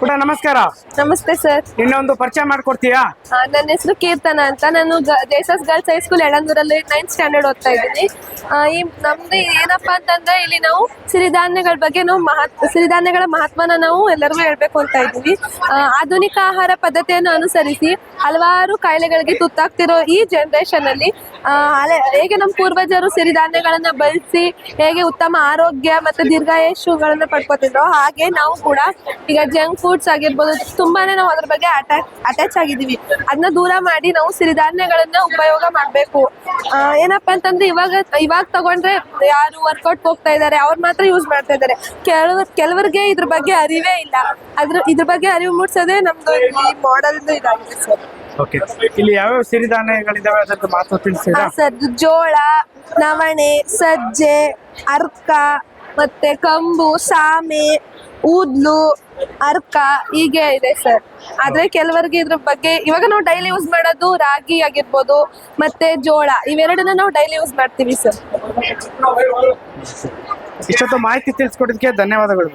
ಪುಟ ನಮಸ್ಕಾರ. ನಮಸ್ತೆ ಸರ್. ಇನ್ನೊಂದು ಪರಿಚಯ ಮಾಡ್ಕೊಡ್ತೀಯಾ? ನನ್ನ ಹೆಸರು ಕೀರ್ತನ ಅಂತ. ನಾನು ಜೇಸಸ್ ಗರ್ಲ್ಸ್ ಹೈಸ್ಕೂಲ್ ಯಳಂದೂರಲ್ಲಿ 9th ಸ್ಟ್ಯಾಂಡರ್ಡ್ ಓದ್ತಾ ಇದ್ದೀನಿ. ಈ ನಮ್ದು ಏನಪ್ಪಾ ಅಂತಂದ್ರೆ ಇಲ್ಲಿ ನಾವು ಸಿರಿಧಾನ್ಯಗಳ ಬಗ್ಗೆ ಸಿರಿಧಾನ್ಯಗಳ ಮಹತ್ವನ ನಾವು ಎಲ್ಲರಿಗೂ ಹೇಳ್ಬೇಕು ಅಂತ ಇದ್ದೀವಿ. ಆಧುನಿಕ ಆಹಾರ ಪದ್ಧತಿಯನ್ನು ಅನುಸರಿಸಿ ಹಲವಾರು ಕಾಯಿಲೆಗಳಿಗೆ ತುತ್ತಾಗ್ತಿರೋ ಈ ಜನರೇಷನ್ ಅಲ್ಲಿ ಹೇಗೆ ನಮ್ಮ ಪೂರ್ವಜರು ಸಿರಿಧಾನ್ಯಗಳನ್ನ ಬಳಸಿ ಹೇಗೆ ಉತ್ತಮ ಆರೋಗ್ಯ ಮತ್ತೆ ದೀರ್ಘಾಯುಷ್ಯಗಳನ್ನ ಪಡ್ಕೋತಿದ್ರು, ಹಾಗೆ ನಾವು ಕೂಡ ಈಗ ಜಂಕ್ ಫುಡ್ಸ್ ಆಗಿರ್ಬೋದು ತುಂಬಾನೇ ನಾವು ಅದ್ರ ಬಗ್ಗೆ ಅಟ್ಯಾಚ್ ಆಗಿದ್ದೀವಿ. ಅದನ್ನ ದೂರ ಮಾಡಿ ನಾವು ಸಿರಿಧಾನ್ಯಗಳನ್ನ ಉಪಯೋಗ ಮಾಡಬೇಕು. ಏನಪ್ಪಾ ಅಂತಂದ್ರೆ ಇವಾಗ ತಗೊಂಡ್ರೆ ಯಾರು ವರ್ಕೌಟ್ ಹೋಗ್ತಾ ಇದ್ದಾರೆ ಅವ್ರು ಮಾತ್ರ ಯೂಸ್ ಮಾಡ್ತಾ ಇದ್ದಾರೆ. ಕೆಲವರಿಗೆ ಇದ್ರ ಬಗ್ಗೆ ಅರಿವೇ ಇಲ್ಲ. ಇದ್ರ ಬಗ್ಗೆ ಅರಿವು ಮೂಡಿಸೋದೇ ನಮ್ದು ಈ ಮಾಡೆಲ್ ಇದಾಗಿದೆ ಸರ್. ಓಕೆ, ಇಲ್ಲಿ ಯಾವ್ಯಾವ ಸಿರಿಧಾನ್ಯಗಳಿದಾವೆ ಅದಕ್ಕೆ ಮಾತ್ರ ತಿಳಿಸ್ತೀರಾ? ಸರ್, ಜೋಳ, ನವಣೆ, ಸಜ್ಜೆ, ಅರ್ಕ, ಮತ್ತೆ ಕಂಬು, ಸಾಮೆ, ಊದ್ಲು, ಅರ್ಕ ಹೀಗೆ ಇದೆ ಸರ್. ಆದ್ರೆ ಕೆಲವರಿಗೆ ಇದ್ರ ಬಗ್ಗೆ ಇವಾಗ ನಾವು ಡೈಲಿ ಯೂಸ್ ಮಾಡೋದು ರಾಗಿ ಆಗಿರ್ಬೋದು ಮತ್ತೆ ಜೋಳ, ಇವೆರಡನ್ನ ನಾವು ಡೈಲಿ ಯೂಸ್ ಮಾಡ್ತೀವಿ ಸರ್. ಇಷ್ಟೊತ್ತು ಮಾಹಿತಿ ತಿಳಿಸ್ಕೊಡೋದಕ್ಕೆ ಧನ್ಯವಾದಗಳು.